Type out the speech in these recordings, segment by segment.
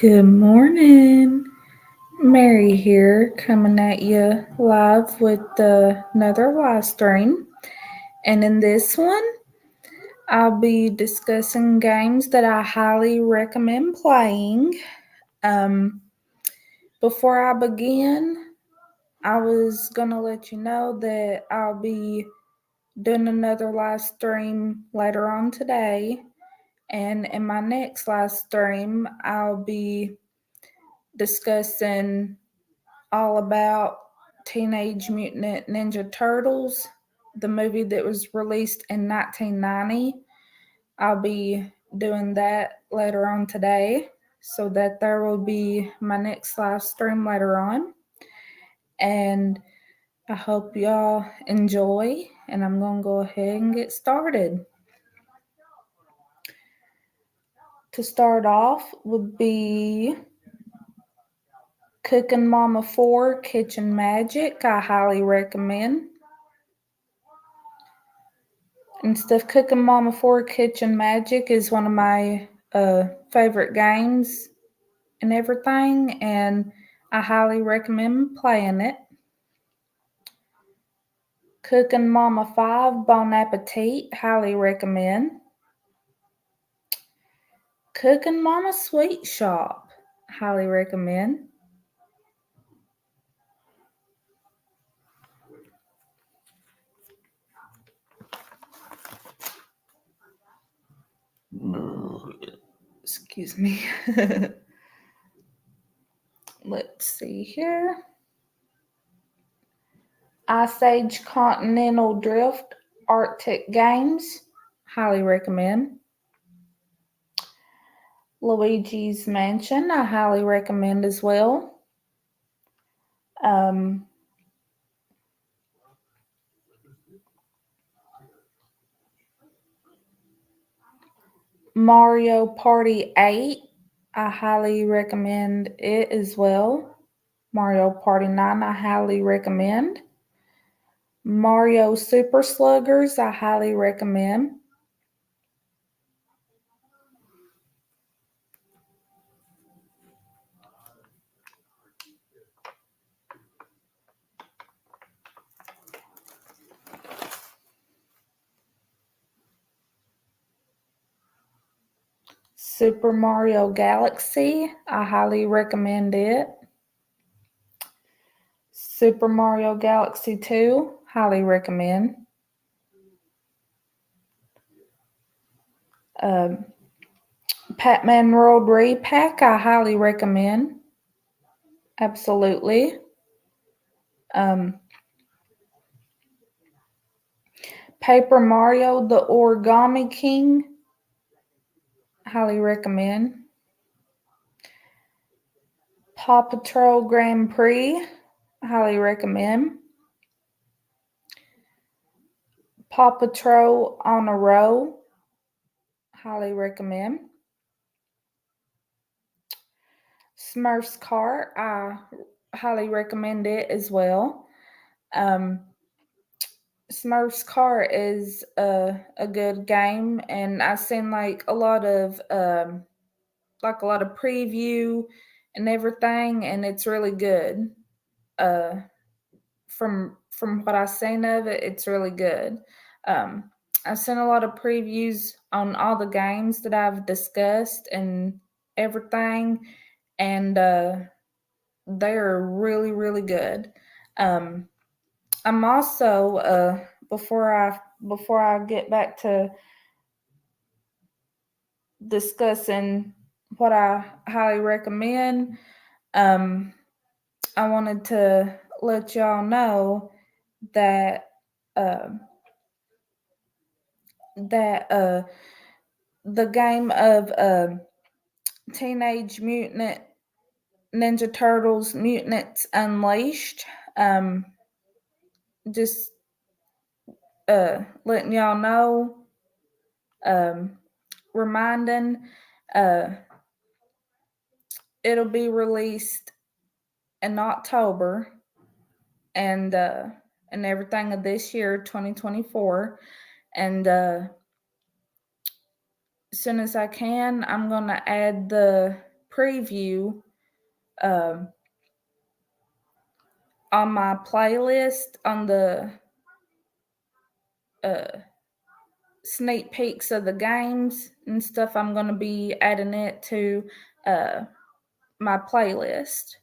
Good morning. Mary here, coming at you live with another live stream. And in this one, I'll be discussing games that I highly recommend playing. Um, Before I begin, I was going to let you know that I'll be doing another live stream later on today. And in my next live stream, I'll be discussing all about Teenage Mutant Ninja Turtles, the movie that was released in 1990. I'll be doing that later on today, so that there will be my next live stream later on. And I hope y'all enjoy, and I'm going to go ahead and get started. To start off would be Cooking Mama 4 Kitchen Magic. I highly recommend. And Stuff Cooking Mama 4 Kitchen Magic is one of my favorite games and everything, and I highly recommend playing it. Cooking Mama 5 Bon Appetit, highly recommend. Cooking Mama Sweet Shop, highly recommend. Excuse me. Let's see here. Ice Age Continental Drift Arctic Games, highly recommend. Luigi's Mansion, I highly recommend as well. Um, Mario Party 8, I highly recommend it as well. Mario Party 9, I highly recommend. Mario Super Sluggers, I highly recommend. Super Mario Galaxy, I highly recommend it. Super Mario Galaxy 2, highly recommend. Pac-Man World Repack, I highly recommend. Absolutely. Paper Mario, the Origami King, highly recommend. Paw Patrol Grand Prix, highly recommend. Paw Patrol on a Row, highly recommend. Smurfs Cart, I highly recommend it as well. Smurfs Cart is a good game, and I've seen like a lot of preview and everything, and it's really good. From what I've seen of it, it's really good. I've seen a lot of previews on all the games that I've discussed and everything, and they're really really good. I'm also before I get back to discussing what I highly recommend, I wanted to let y'all know that uh, that the game of Teenage Mutant Ninja Turtles Mutants Unleashed, um, just letting y'all know, um, reminding, uh, it'll be released in October and everything of this year, 2024, and as soon as I can, I'm gonna add the preview on my playlist on the sneak peeks of the games and stuff. I'm going to be adding it to my playlist.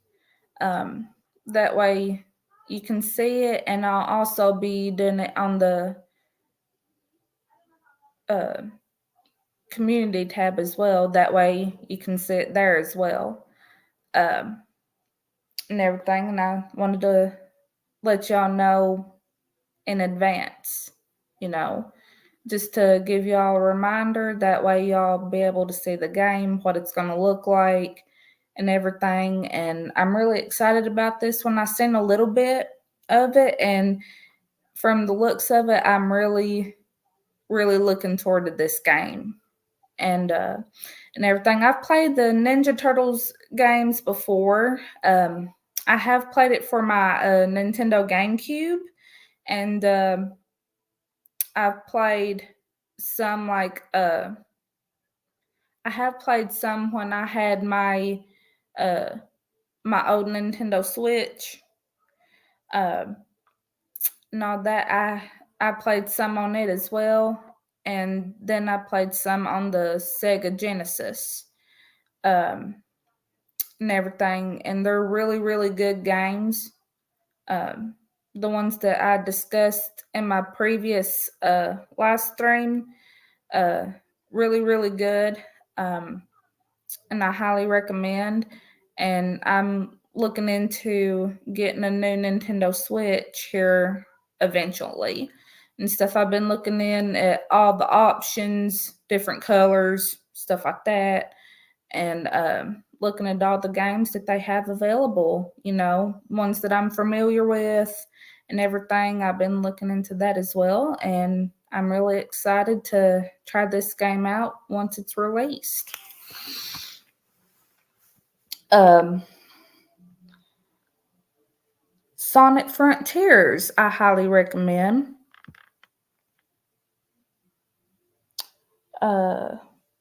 That way you can see it, and I'll also be doing it on the community tab as well. That way you can see it there as well. And everything. And I wanted to let y'all know in advance, just to give y'all a reminder. That way y'all be able to see the game, what it's going to look like, and everything. And I'm really excited about this one. I seen a little bit of it, and from the looks of it, I'm really, really looking forward to this game. And everything. I've played the Ninja Turtles games before. I have played it for my Nintendo GameCube, and I've played some I have played some when I had my my old Nintendo Switch. And all that, I played some on it as well, and then I played some on the Sega Genesis. And everything, and they're really, really good games. The ones that I discussed in my previous live stream, really, really good, and I highly recommend. And I'm looking into getting a new Nintendo Switch here eventually and stuff. I've been looking in at all the options, different colors, stuff like that, and looking at all the games that they have available, ones that I'm familiar with and everything. I've been looking into that as well, and I'm really excited to try this game out once it's released. Sonic Frontiers, I highly recommend.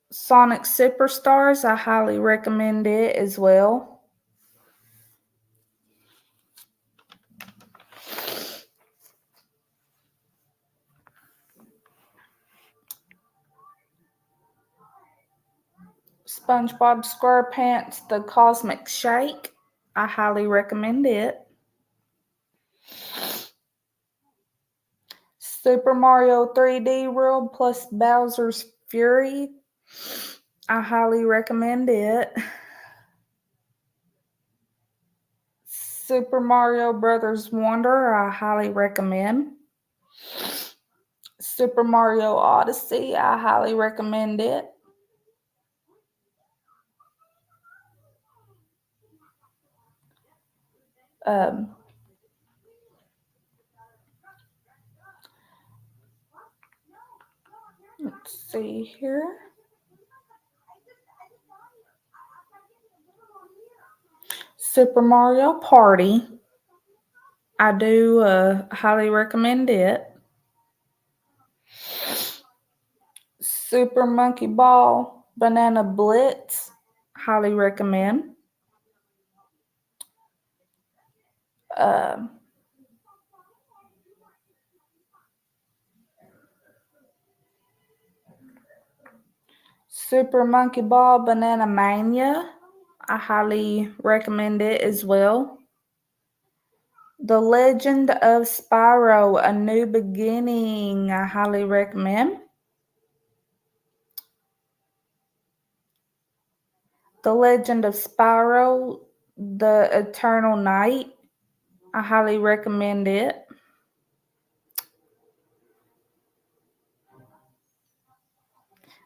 Sonic Superstars, I highly recommend it as well. SpongeBob SquarePants, The Cosmic Shake, I highly recommend it. Super Mario 3D World plus Bowser's Fury, I highly recommend it. Super Mario Brothers Wonder, I highly recommend. Super Mario Odyssey, I highly recommend it. Let's see here. Super Mario Party, I do highly recommend it. Super Monkey Ball Banana Blitz, highly recommend. Super Monkey Ball Banana Mania, I highly recommend it as well. The Legend of Spyro, A New Beginning, I highly recommend. The Legend of Spyro, The Eternal Night, I highly recommend it.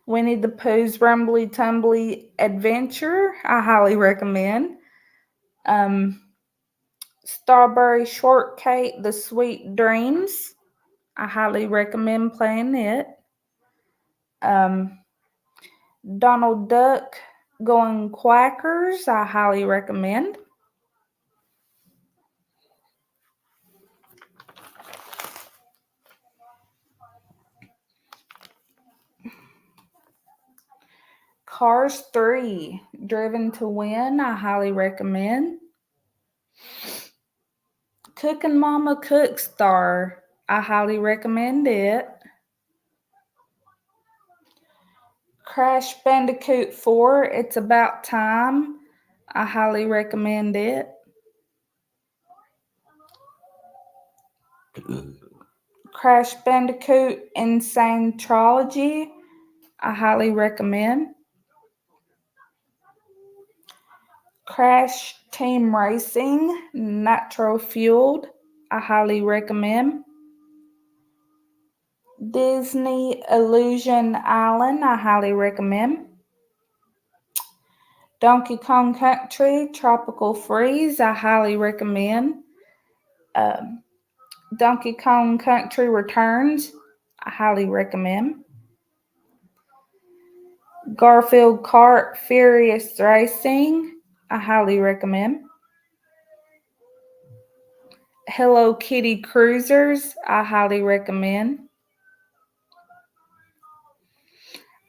Winnie the Pooh's Rumbly Tumbly Adventure, I highly recommend. Strawberry Shortcake, The Sweet Dreams, I highly recommend playing it. Donald Duck Going Quackers, I highly recommend. Cars 3, Driven to Win, I highly recommend. Cookin' Mama Cookstar, I highly recommend it. Crash Bandicoot 4, It's About Time, I highly recommend it. Crash Bandicoot Insane Trilogy, I highly recommend. Crash Team Racing Nitro Fueled, I highly recommend. Disney Illusion Island, I highly recommend. Donkey Kong Country Tropical Freeze, I highly recommend. Donkey Kong Country Returns, I highly recommend. Garfield Kart Furious Racing, I highly recommend. Hello Kitty Cruisers, I highly recommend.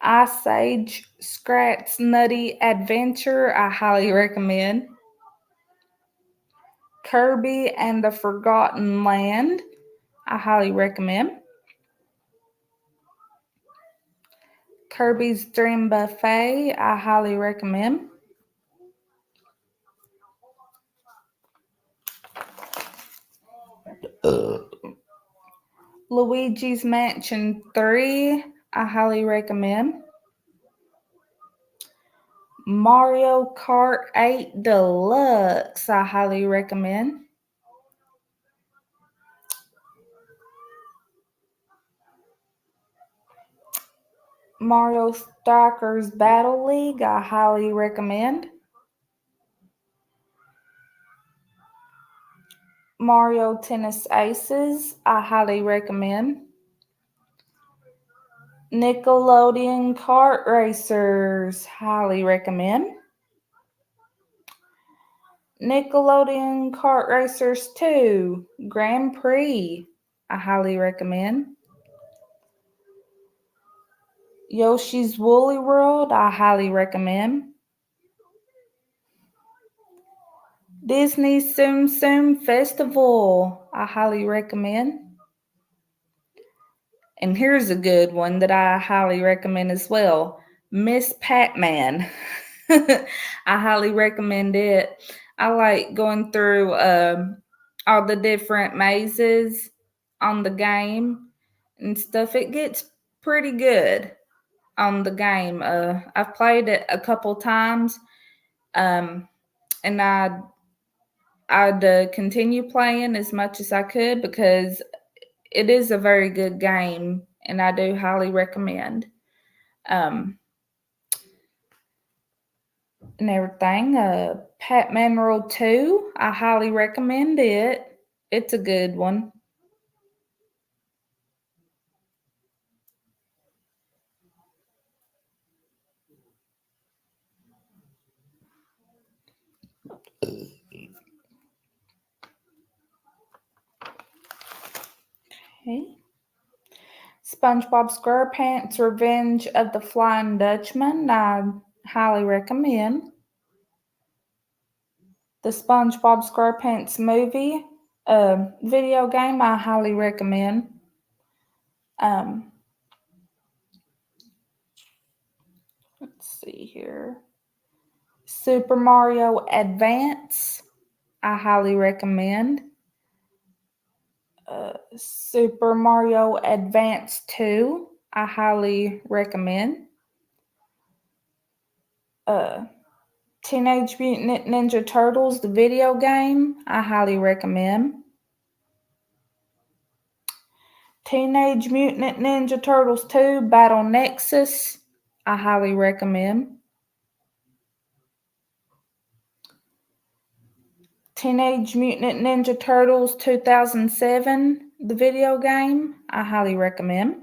Ice Age Scratch Nutty Adventure, I highly recommend. Kirby and the Forgotten Land, I highly recommend. Kirby's Dream Buffet, I highly recommend. Luigi's Mansion 3, I highly recommend. Mario Kart 8 Deluxe, I highly recommend. Mario Strikers Battle League, I highly recommend. Mario Tennis Aces, I highly recommend. Nickelodeon Kart Racers, highly recommend. Nickelodeon Kart Racers 2 Grand Prix, I highly recommend. Yoshi's Woolly World, I highly recommend. Disney Tsum Tsum Festival, I highly recommend. And here's a good one that I highly recommend as well. Miss Pac-Man. I highly recommend it. I like going through all the different mazes on the game and stuff. It gets pretty good on the game. I've played it a couple times, and I'd continue playing as much as I could because it is a very good game, and I do highly recommend. And everything. Pac-Man World 2, I highly recommend it. It's a good one. Okay. SpongeBob SquarePants Revenge of the Flying Dutchman, I highly recommend. The SpongeBob SquarePants movie, video game, I highly recommend. Let's see here. Super Mario Advance, I highly recommend. Super Mario Advance 2, I highly recommend. Teenage Mutant Ninja Turtles, the video game, I highly recommend. Teenage Mutant Ninja Turtles 2 Battle Nexus, I highly recommend. Teenage Mutant Ninja Turtles 2007, the video game, I highly recommend.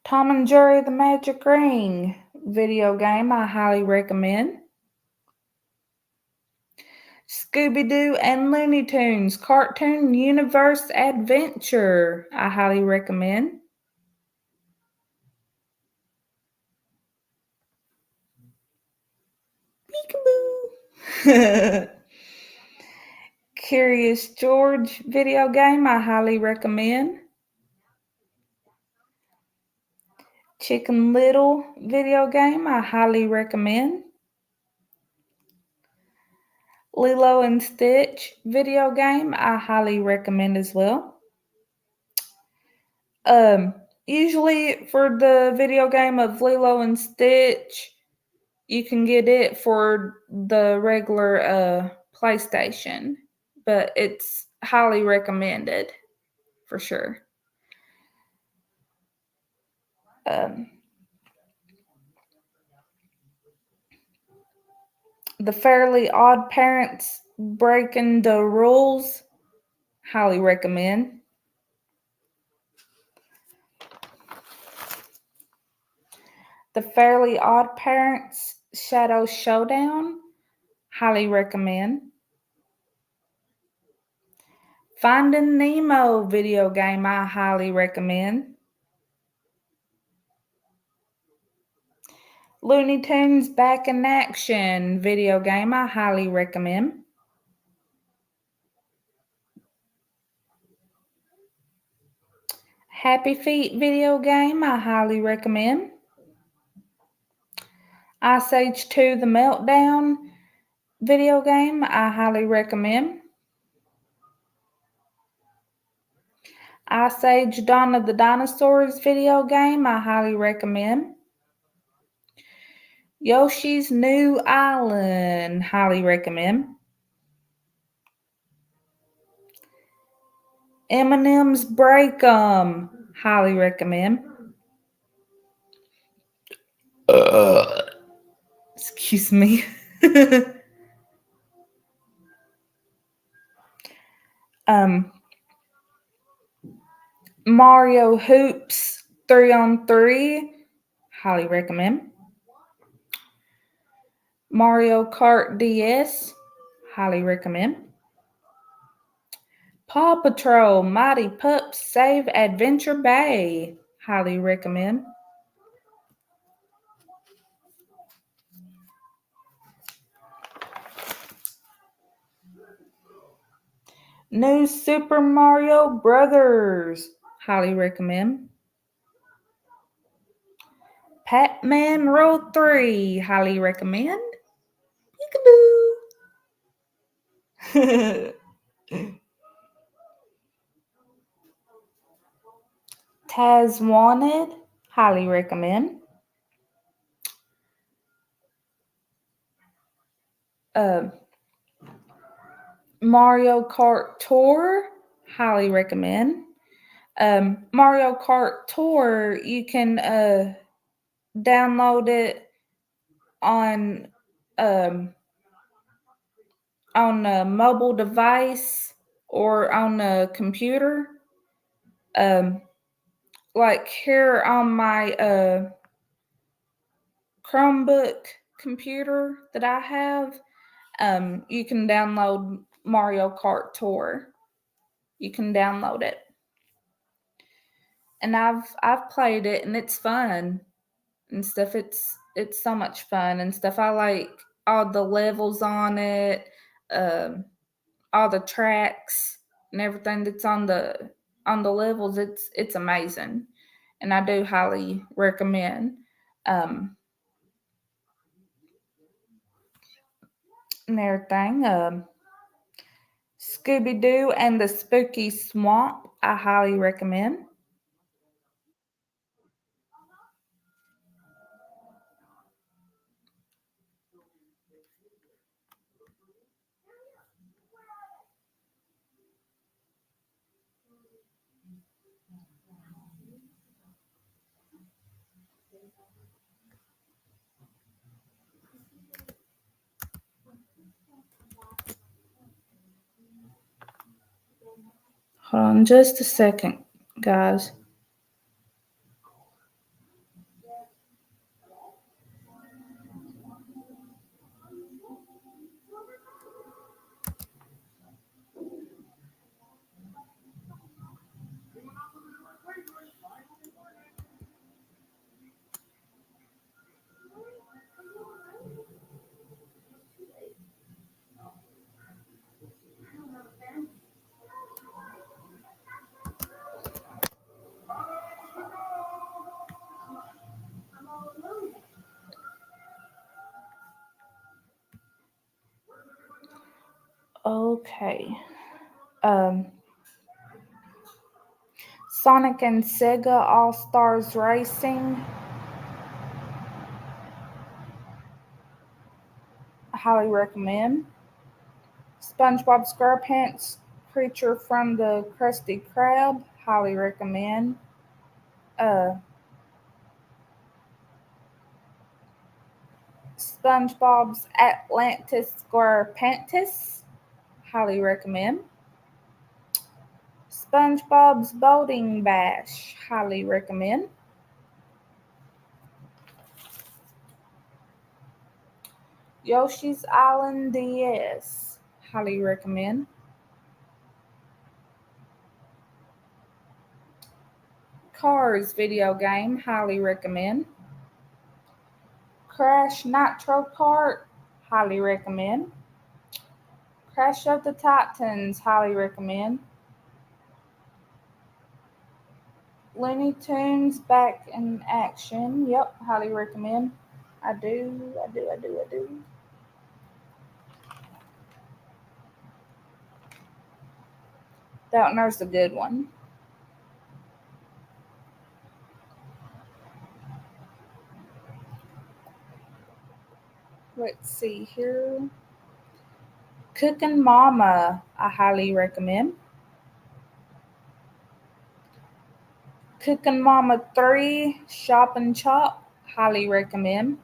Tom and Jerry the Magic Ring, video game, I highly recommend. Scooby-Doo and Looney Tunes Cartoon Universe Adventure, I highly recommend. Curious George video game, I highly recommend. Chicken Little video game, I highly recommend. Lilo and Stitch video game, I highly recommend as well. Usually for the video game of Lilo and Stitch, you can get it for the regular PlayStation, but it's highly recommended for sure. The Fairly Odd Parents Breaking the Rules, highly recommend. The Fairly Odd Parents Shadow Showdown, highly recommend. Finding Nemo video game, I highly recommend. Looney Tunes Back in Action video game, I highly recommend. Happy Feet video game, I highly recommend. Ice Age 2 The Meltdown video game, I highly recommend. Ice Age Dawn of the Dinosaurs video game, I highly recommend. Yoshi's New Island, highly recommend. Eminem's Break 'em, highly recommend. Excuse me. Mario Hoops 3-on-3, highly recommend. Mario Kart DS, highly recommend. Paw Patrol Mighty Pups Save Adventure Bay, highly recommend. New Super Mario Brothers, highly recommend. Pac-Man Roll 3, highly recommend. Peekaboo. Taz Wanted, highly recommend. Mario Kart Tour, highly recommend. Mario Kart Tour, you can download it on a mobile device or on a computer. Like here on my Chromebook computer that I have, you can download Mario Kart Tour. You can download it, and I've played it, and it's fun and stuff. It's so much fun and stuff. I like all the levels on it, all the tracks and everything that's on the levels. It's amazing, and I do highly recommend. And everything. Scooby Doo and the Spooky Swamp, I highly recommend. Hold on just a second, guys. Okay. Sonic and Sega All-Stars Racing. I highly recommend. SpongeBob SquarePants Creature from the Krusty Krab. Highly recommend. Uh, SpongeBob's Atlantis SquarePantis. Highly recommend. SpongeBob's Boating Bash. Highly recommend. Yoshi's Island DS. Highly recommend. Cars video game. Highly recommend. Crash Nitro Kart. Highly recommend. Crash of the Titans. Highly recommend. Looney Tunes back in action. Yep, highly recommend. I do. That one there's a good one. Let's see here. Cookin' Mama, I highly recommend. Cookin' Mama 3, Shop and Chop, highly recommend.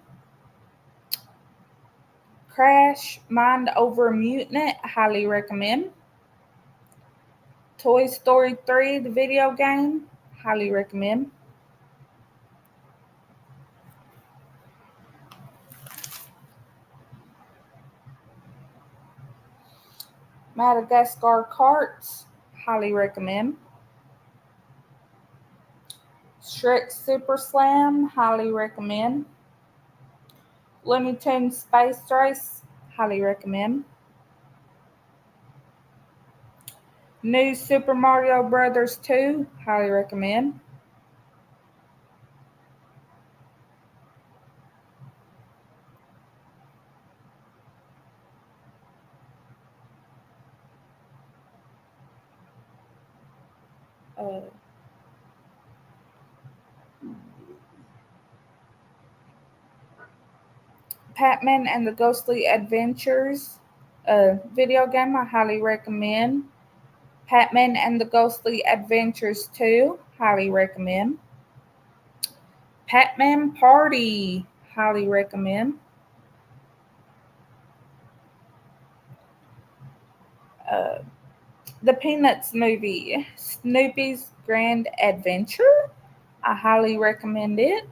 Crash Mind Over Mutant, highly recommend. Toy Story 3, the video game, highly recommend. Madagascar Karts, highly recommend. Shrek Super Slam, highly recommend. Looney Tunes Space Race, highly recommend. New Super Mario Brothers 2, highly recommend. Pac-Man and the Ghostly Adventures, video game, I highly recommend. Pac-Man and the Ghostly Adventures 2, highly recommend. Pac-Man Party, highly recommend. The Peanuts movie, Snoopy's Grand Adventure, I highly recommend it.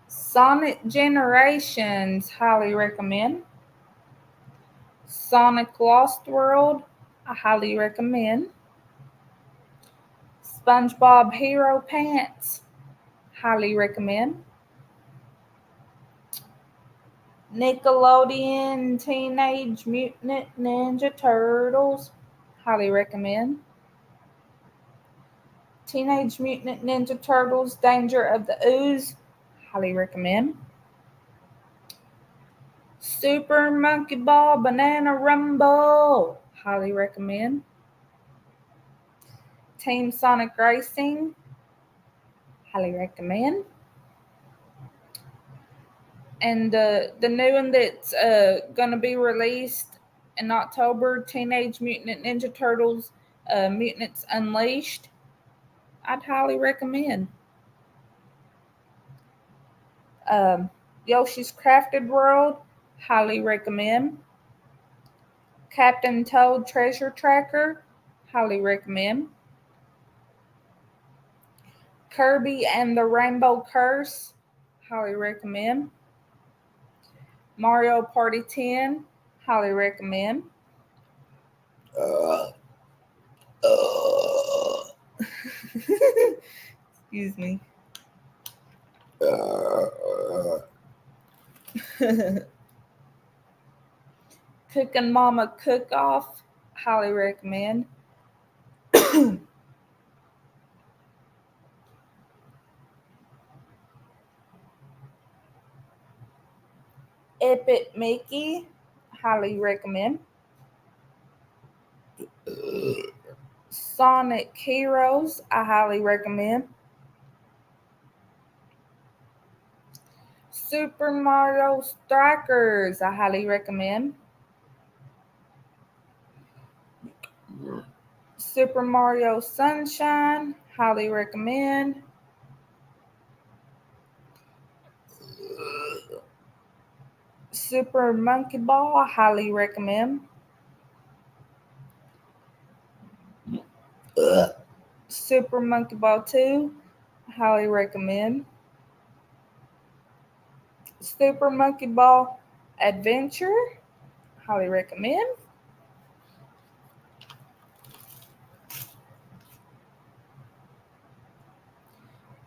Sonic Generations, highly recommend. Sonic Lost World, I highly recommend. SpongeBob Hero Pants, highly recommend. Nickelodeon Teenage Mutant Ninja Turtles, highly recommend. Teenage Mutant Ninja Turtles Danger of the Ooze, highly recommend. Super Monkey Ball Banana Rumble, highly recommend. Team Sonic Racing, highly recommend. And the new one that's going to be released in October, Teenage Mutant Ninja Turtles Mutants Unleashed, I'd highly recommend. Yoshi's Crafted World, highly recommend. Captain Toad Treasure Tracker, highly recommend. Kirby and the Rainbow Curse, highly recommend. Mario Party 10, highly recommend. Excuse me. Cookin' Mama Cook Off, highly recommend. Epic Mickey, highly recommend. Sonic Heroes, I highly recommend. Super Mario Strikers, I highly recommend. Super Mario Sunshine, highly recommend. Super Monkey Ball, highly recommend. Super Monkey Ball 2, highly recommend. Super Monkey Ball Adventure, highly recommend.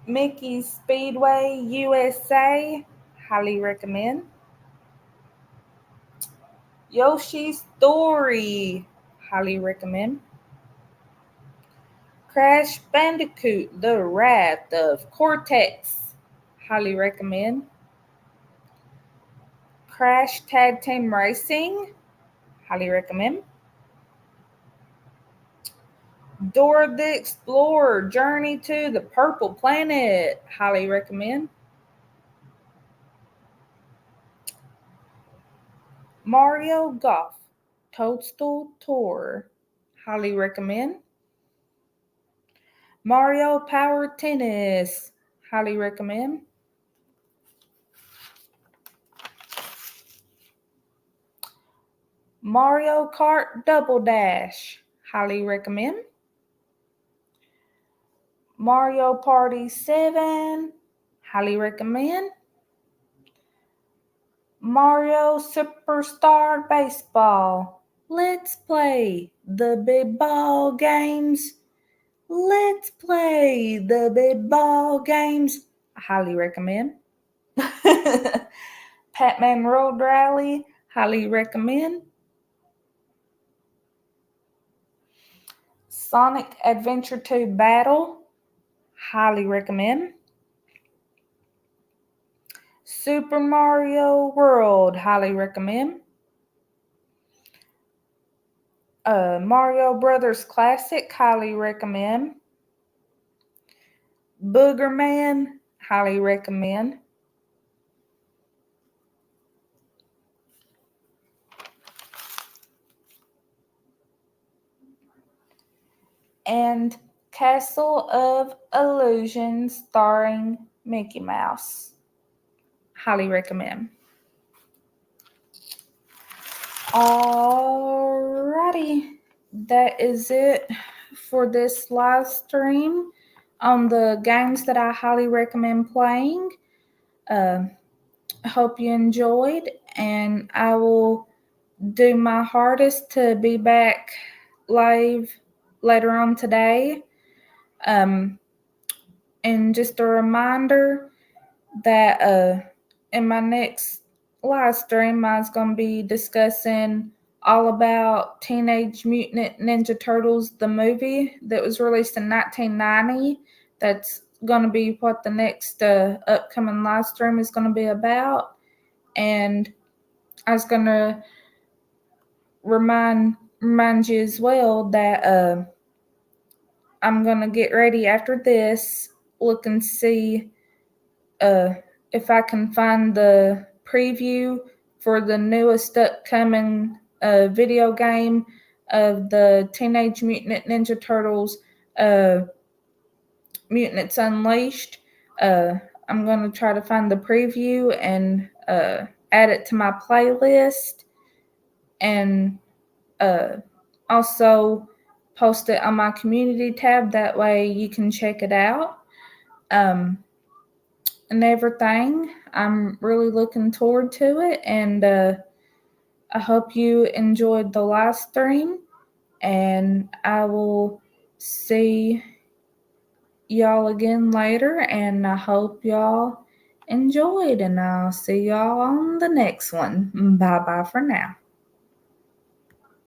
Mickey Speedway USA, highly recommend. Yoshi's Story, highly recommend. Crash Bandicoot, The Wrath of Cortex, highly recommend. Crash Tag Team Racing, highly recommend. Dora the Explorer, Journey to the Purple Planet, highly recommend. Mario Golf, Toadstool Tour, highly recommend. Mario Power Tennis, highly recommend. Mario Kart Double Dash, highly recommend. Mario Party 7, highly recommend. Mario Superstar Baseball, let's play the big ball games. Let's play the big ball games, highly recommend. Pac-Man Road Rally, highly recommend. Sonic Adventure 2 Battle, highly recommend. Super Mario World, highly recommend. Mario Brothers Classic, highly recommend. Boogerman, highly recommend. And Castle of Illusion starring Mickey Mouse, highly recommend. Alrighty, that is it for this live stream on the games that I highly recommend playing. I hope you enjoyed, and I will do my hardest to be back live later on today. And just a reminder that in my next live stream, I was going to be discussing all about Teenage Mutant Ninja Turtles, the movie that was released in 1990. That's going to be what the next upcoming live stream is going to be about. And I was going to remind you as well that I'm going to get ready after this, look and see if I can find the preview for the newest upcoming video game of the Teenage Mutant Ninja Turtles Mutants Unleashed. I'm going to try to find the preview and add it to my playlist, and also post it on my community tab. That way you can check it out. And everything. I'm really looking forward to it, and I hope you enjoyed the live stream, and I will see y'all again later, and I hope y'all enjoyed, and I'll see y'all on the next one. Bye bye for now.